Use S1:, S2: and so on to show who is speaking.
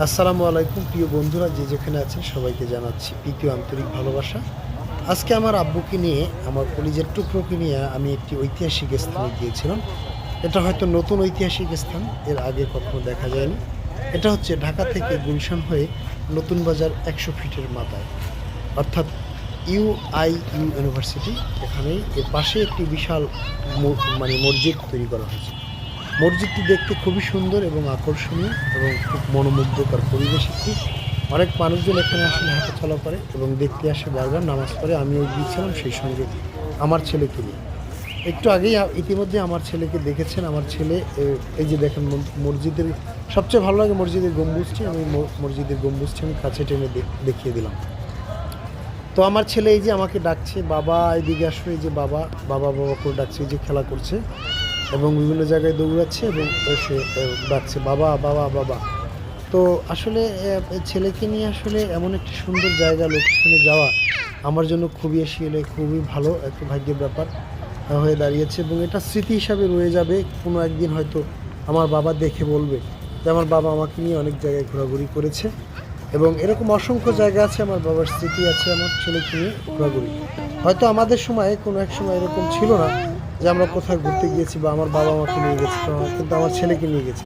S1: আসসালামু আলাইকুম প্রিয় বন্ধুরা, যে যেখানে আছেন সবাইকে জানাচ্ছি প্রীতি ও আন্তরিক ভালোবাসা। আজকে আমার আব্বুকে নিয়ে, আমার কলিজার টুকরোকে নিয়ে আমি একটি ঐতিহাসিক স্থানে গিয়েছিলাম। এটা হয়তো নতুন ঐতিহাসিক স্থান, এর আগে কখনো দেখা যায়নি। এটা হচ্ছে ঢাকা থেকে গুলশান হয়ে নতুন বাজার 100 ফিটের মাথায়, অর্থাৎ ইউনিভার্সিটি। এখানেই এর পাশে একটি বিশাল মসজিদ তৈরি করা হয়েছে। মসজিদটি দেখতে খুবই সুন্দর এবং আকর্ষণীয় এবং খুব মনোমুগ্ধকর পরিবেশ একটি। অনেক মানুষজন এখানে আসলে হাঁটাচলা করে এবং দেখতে আসে, বারবার নামাজ পড়ে। আমিও গিয়েছিলাম সেই সঙ্গে আমার ছেলেকে নিয়ে। একটু আগেই ইতিমধ্যে আমার ছেলেকে দেখেছেন। আমার ছেলে এই যে দেখেন মসজিদের সবচেয়ে ভালো লাগে মসজিদের গম্বুজটি। আমি মসজিদের গম্বুজটি আমি কাছে টেনে দেখিয়ে দিলাম। তো আমার ছেলে এই যে আমাকে ডাকছে, বাবা এদিকে আসো, এই যে বাবা বাবা বাবা করে ডাকছে, এই যে খেলা করছে এবং বিভিন্ন জায়গায় দৌড়াচ্ছে এবং সে ডাকছে বাবা বাবা বাবা। তো আসলে ছেলেকে নিয়ে আসলে এমন একটি সুন্দর জায়গা, লোকেশনে যাওয়া আমার জন্য খুবই ভালো একটা ভাগ্যের ব্যাপার হয়ে দাঁড়িয়েছে এবং এটা স্মৃতি হিসাবে রয়ে যাবে। কোনো একদিন হয়তো আমার বাবা দেখে বলবে যে আমার বাবা আমাকে নিয়ে অনেক জায়গায় ঘোরাঘুরি করেছে। এবং এরকম অসংখ্য জায়গা আছে, আমার বাবার স্মৃতি আছে আমার ছেলেকে নিয়ে ঘোরাঘুরি। হয়তো আমাদের সময় কোনো এক সময় এরকম ছিল না যে আমরা কোথায় ঘুরতে গিয়েছি বা আমার বাবা আমাকে নিয়ে গেছে, কিন্তু আমার ছেলেকে নিয়ে গেছে।